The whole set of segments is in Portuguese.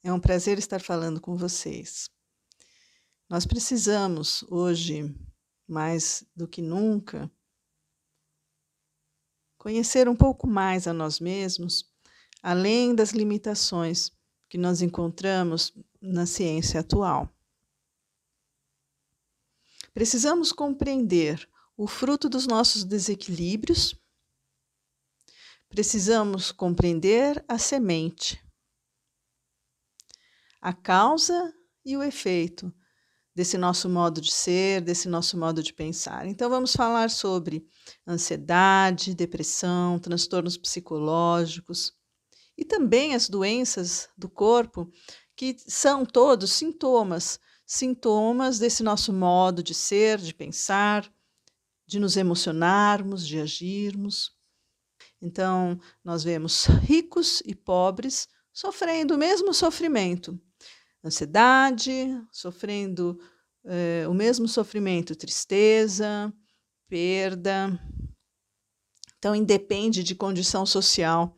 É um prazer estar falando com vocês. Nós precisamos hoje, mais do que nunca, conhecer um pouco mais a nós mesmos, além das limitações que nós encontramos na ciência atual. Precisamos compreender o fruto dos nossos desequilíbrios, precisamos compreender a semente, a causa e o efeito desse nosso modo de ser, desse nosso modo de pensar. Então, vamos falar sobre ansiedade, depressão, transtornos psicológicos e também as doenças do corpo, que são todos sintomas desse nosso modo de ser, de pensar, de nos emocionarmos, de agirmos. Então, nós vemos ricos e pobres sofrendo o mesmo sofrimento. Ansiedade, sofrendo o mesmo sofrimento, tristeza, perda. Então, independe de condição social,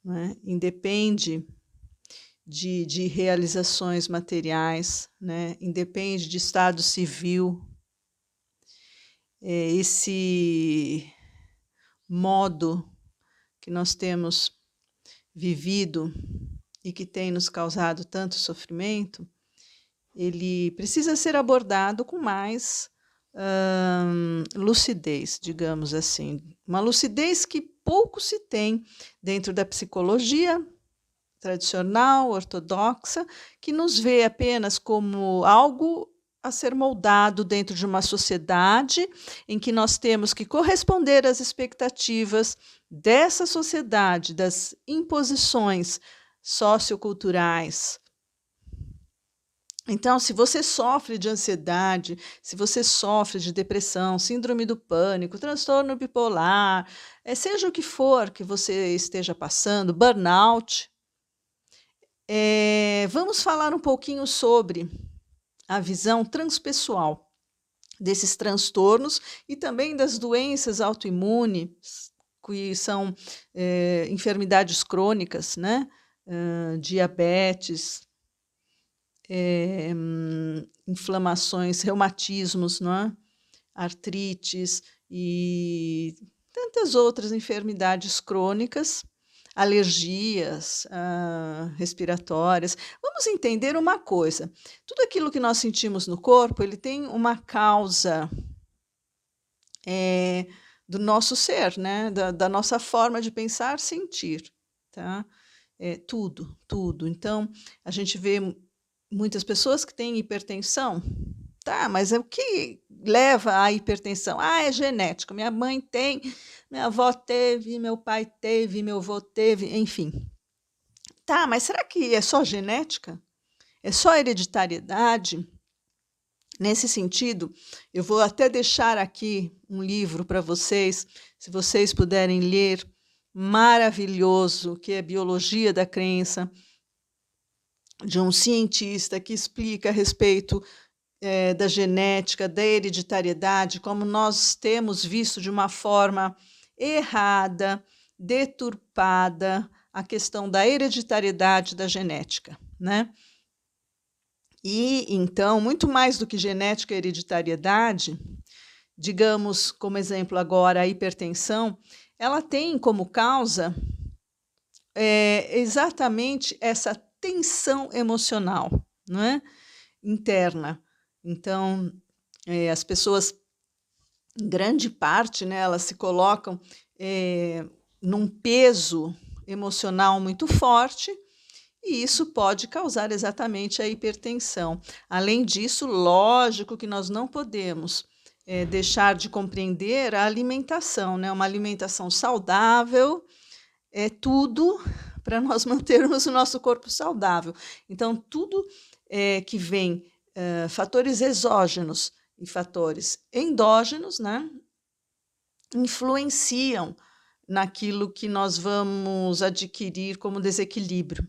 né? Independe de realizações materiais, né? Independe de estado civil. Esse modo que nós temos vivido e que tem nos causado tanto sofrimento, ele precisa ser abordado com mais lucidez, digamos assim. Uma lucidez que pouco se tem dentro da psicologia tradicional, ortodoxa, que nos vê apenas como algo a ser moldado dentro de uma sociedade em que nós temos que corresponder às expectativas dessa sociedade, das imposições socioculturais. Então, se você sofre de ansiedade, se você sofre de depressão, síndrome do pânico, transtorno bipolar, seja o que for que você esteja passando, burnout, vamos falar um pouquinho sobre a visão transpessoal desses transtornos e também das doenças autoimunes, que são enfermidades crônicas, né? Diabetes, inflamações, reumatismos, não é? Artrites e tantas outras enfermidades crônicas, alergias respiratórias. Vamos entender uma coisa: tudo aquilo que nós sentimos no corpo, ele tem uma causa do nosso ser, né? Da nossa forma de pensar, sentir, tá? Tudo. Então, a gente vê muitas pessoas que têm hipertensão. Tá, mas o que leva à hipertensão? É genética. Minha mãe tem, minha avó teve, meu pai teve, meu avô teve, enfim. Tá, mas será que é só genética? É só hereditariedade? Nesse sentido, eu vou até deixar aqui um livro para vocês, se vocês puderem ler, maravilhoso, que é Biologia da Crença, de um cientista que explica a respeito da genética, da hereditariedade, como nós temos visto de uma forma errada, deturpada, a questão da hereditariedade da genética, né? E, então, muito mais do que genética e hereditariedade, digamos, como exemplo agora, a hipertensão, ela tem como causa exatamente essa tensão emocional, não é? Interna. Então, as pessoas, em grande parte, né, elas se colocam num peso emocional muito forte, e isso pode causar exatamente a hipertensão. Além disso, lógico que nós não podemos deixar de compreender a alimentação, né? Uma alimentação saudável é tudo para nós mantermos o nosso corpo saudável. Então, tudo que vem fatores exógenos e fatores endógenos, né, influenciam naquilo que nós vamos adquirir como desequilíbrio.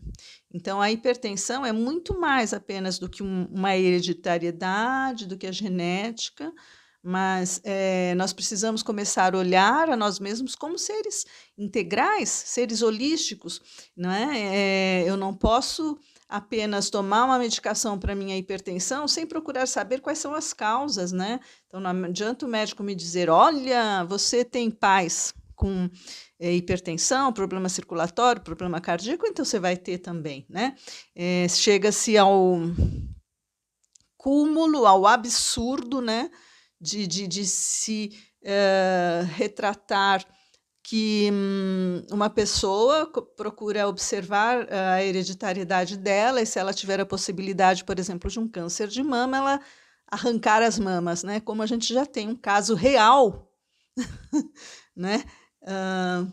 Então, a hipertensão é muito mais apenas do que uma hereditariedade, do que a genética, mas nós precisamos começar a olhar a nós mesmos como seres integrais, seres holísticos, não é? Eu não posso apenas tomar uma medicação para minha hipertensão sem procurar saber quais são as causas, né? Então, não adianta o médico me dizer: olha, você tem pais com hipertensão, problema circulatório, problema cardíaco, então você vai ter também, né? Chega-se ao cúmulo, ao absurdo, né? De se retratar que uma pessoa procura observar a hereditariedade dela, e se ela tiver a possibilidade, por exemplo, de um câncer de mama, ela arrancar as mamas, né? Como a gente já tem um caso real, né? Ah,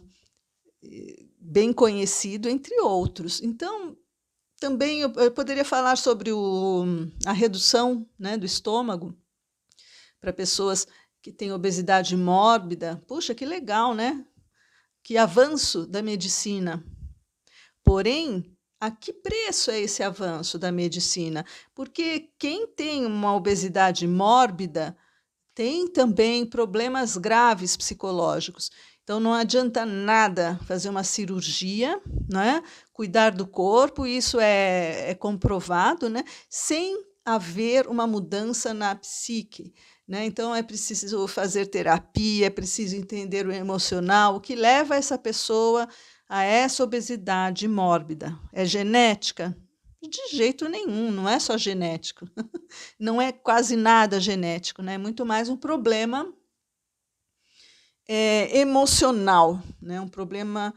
bem conhecido, entre outros. Então, também eu poderia falar sobre a redução, né, do estômago para pessoas que têm obesidade mórbida. Puxa, que legal, né? Que avanço da medicina. Porém, a que preço é esse avanço da medicina? Porque quem tem uma obesidade mórbida tem também problemas graves psicológicos. Então, não adianta nada fazer uma cirurgia, né? Cuidar do corpo, isso é comprovado, né? Sem haver uma mudança na psique. Né? Então, é preciso fazer terapia, é preciso entender o emocional, o que leva essa pessoa a essa obesidade mórbida. É genética? De jeito nenhum, não é só genético. Não é quase nada genético, né? É muito mais um problema emocional, né? Um problema,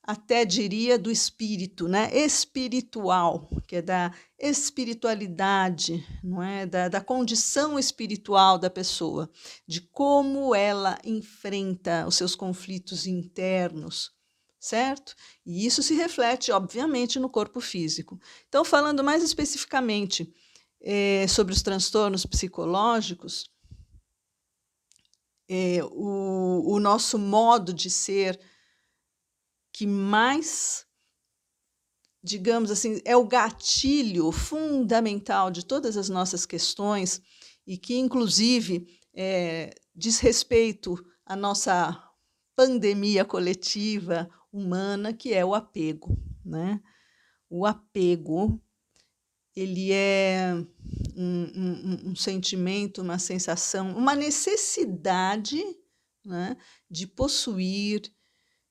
até diria, do espírito, né? Espiritual, que é da espiritualidade, não é? Da condição espiritual da pessoa, de como ela enfrenta os seus conflitos internos, certo? E isso se reflete, obviamente, no corpo físico. Então, falando mais especificamente sobre os transtornos psicológicos, o nosso modo de ser que mais, digamos assim, é o gatilho fundamental de todas as nossas questões e que, inclusive, diz respeito à nossa pandemia coletiva humana, que é o apego, né? O apego, ele é um sentimento, uma sensação, uma necessidade, né, de possuir,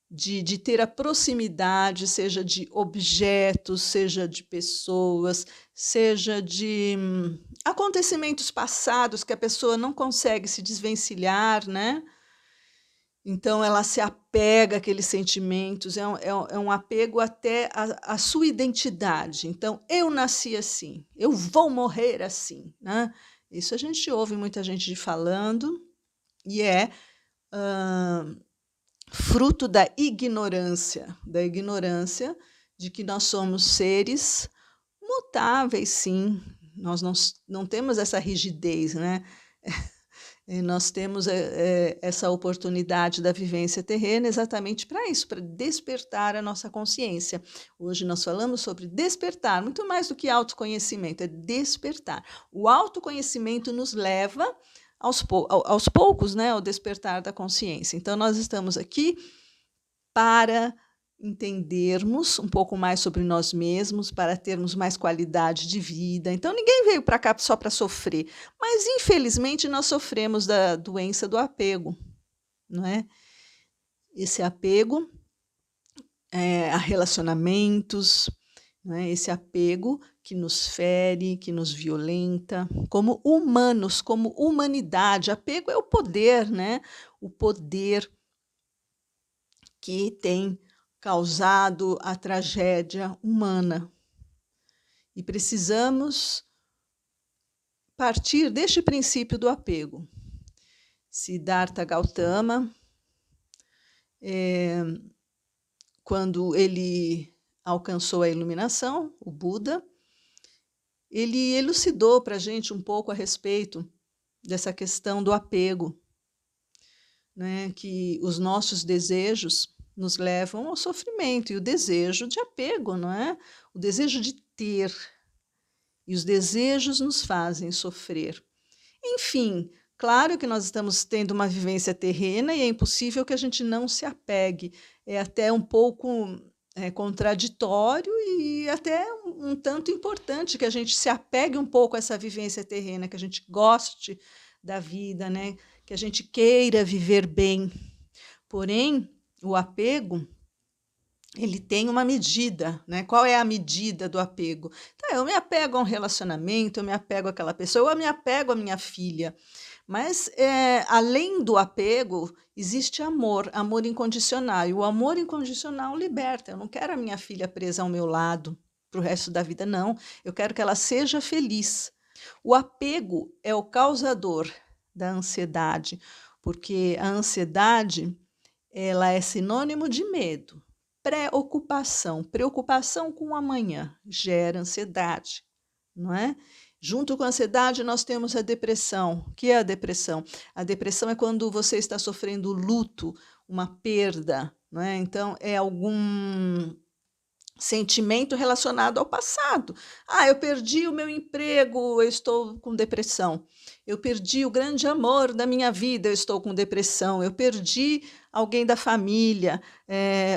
de ter a proximidade, seja de objetos, seja de pessoas, seja de acontecimentos passados que a pessoa não consegue se desvencilhar, né? Então, ela se apega àqueles sentimentos, é um apego até à sua identidade. Então, eu nasci assim, eu vou morrer assim, né? Isso a gente ouve muita gente falando e é fruto da ignorância de que nós somos seres mutáveis, sim. Nós não temos essa rigidez, né? Nós temos essa oportunidade da vivência terrena exatamente para isso, para despertar a nossa consciência. Hoje nós falamos sobre despertar, muito mais do que autoconhecimento, é despertar. O autoconhecimento nos leva aos poucos, né, ao despertar da consciência. Então, nós estamos aqui para entendermos um pouco mais sobre nós mesmos, para termos mais qualidade de vida. Então, ninguém veio para cá só para sofrer, mas infelizmente nós sofremos da doença do apego, não é? Esse apego a relacionamentos, não é? Esse apego que nos fere, que nos violenta, como humanos, como humanidade. Apego é o poder, né? O poder que tem causado a tragédia humana. E precisamos partir deste princípio do apego. Siddhartha Gautama, quando ele alcançou a iluminação, o Buda, ele elucidou para a gente um pouco a respeito dessa questão do apego, né? Que os nossos desejos nos levam ao sofrimento, e o desejo de apego, não é? O desejo de ter, e os desejos nos fazem sofrer. Enfim, claro que nós estamos tendo uma vivência terrena e é impossível que a gente não se apegue. É até um pouco contraditório e até um tanto importante que a gente se apegue um pouco a essa vivência terrena, que a gente goste da vida, né? Que a gente queira viver bem. Porém, o apego, ele tem uma medida, né? Qual é a medida do apego? Então, eu me apego a um relacionamento, eu me apego àquela pessoa, eu me apego à minha filha. Mas, além do apego, existe amor, amor incondicional. E o amor incondicional liberta. Eu não quero a minha filha presa ao meu lado para o resto da vida, não. Eu quero que ela seja feliz. O apego é o causador da ansiedade, porque a ansiedade, ela é sinônimo de medo. Preocupação, preocupação com o amanhã gera ansiedade, não é? Junto com a ansiedade, nós temos a depressão. O que é a depressão? A depressão é quando você está sofrendo luto, uma perda, não é? Então, é algum sentimento relacionado ao passado. Ah, eu perdi o meu emprego, eu estou com depressão. Eu perdi o grande amor da minha vida, eu estou com depressão. Eu perdi alguém da família,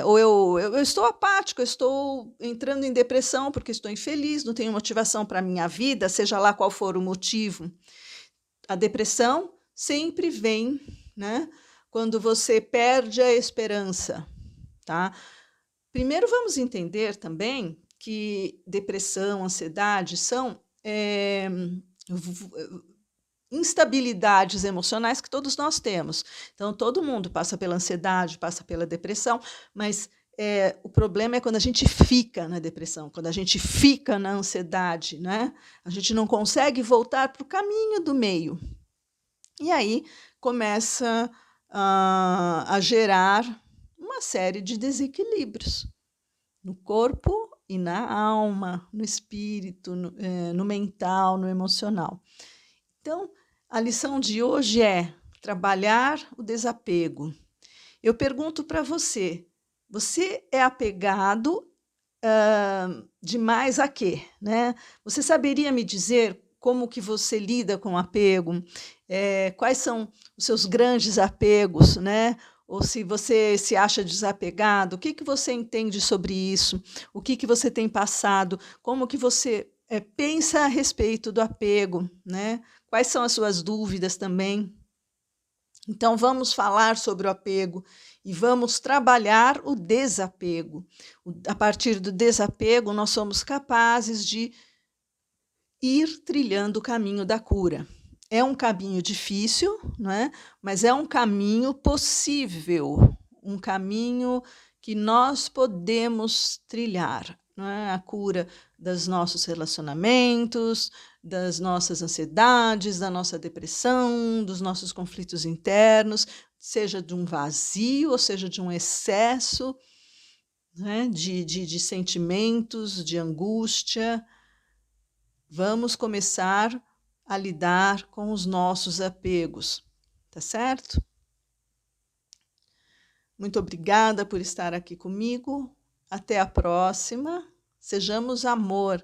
ou eu estou apático, eu estou entrando em depressão porque estou infeliz, não tenho motivação para a minha vida, seja lá qual for o motivo. A depressão sempre vem, né, quando você perde a esperança, tá? Primeiro, vamos entender também que depressão, ansiedade são instabilidades emocionais que todos nós temos. Então, todo mundo passa pela ansiedade, passa pela depressão, mas o problema é quando a gente fica na depressão, quando a gente fica na ansiedade, né? A gente não consegue voltar para o caminho do meio. E aí começa a gerar uma série de desequilíbrios no corpo e na alma, no espírito, no mental, no emocional. Então, a lição de hoje é trabalhar o desapego. Eu pergunto para você, você é apegado demais a quê? Né? Você saberia me dizer como que você lida com o apego? Quais são os seus grandes apegos, né? Ou se você se acha desapegado, o que você entende sobre isso? O que você tem passado? Como que você pensa a respeito do apego, né? Quais são as suas dúvidas também? Então, vamos falar sobre o apego e vamos trabalhar o desapego. A partir do desapego, nós somos capazes de ir trilhando o caminho da cura. É um caminho difícil, não é? Mas é um caminho possível, um caminho que nós podemos trilhar, não é? A cura dos nossos relacionamentos, das nossas ansiedades, da nossa depressão, dos nossos conflitos internos, seja de um vazio ou seja de um excesso, né? de sentimentos, de angústia. Vamos começar a lidar com os nossos apegos, tá certo? Muito obrigada por estar aqui comigo. Até a próxima. Sejamos amor.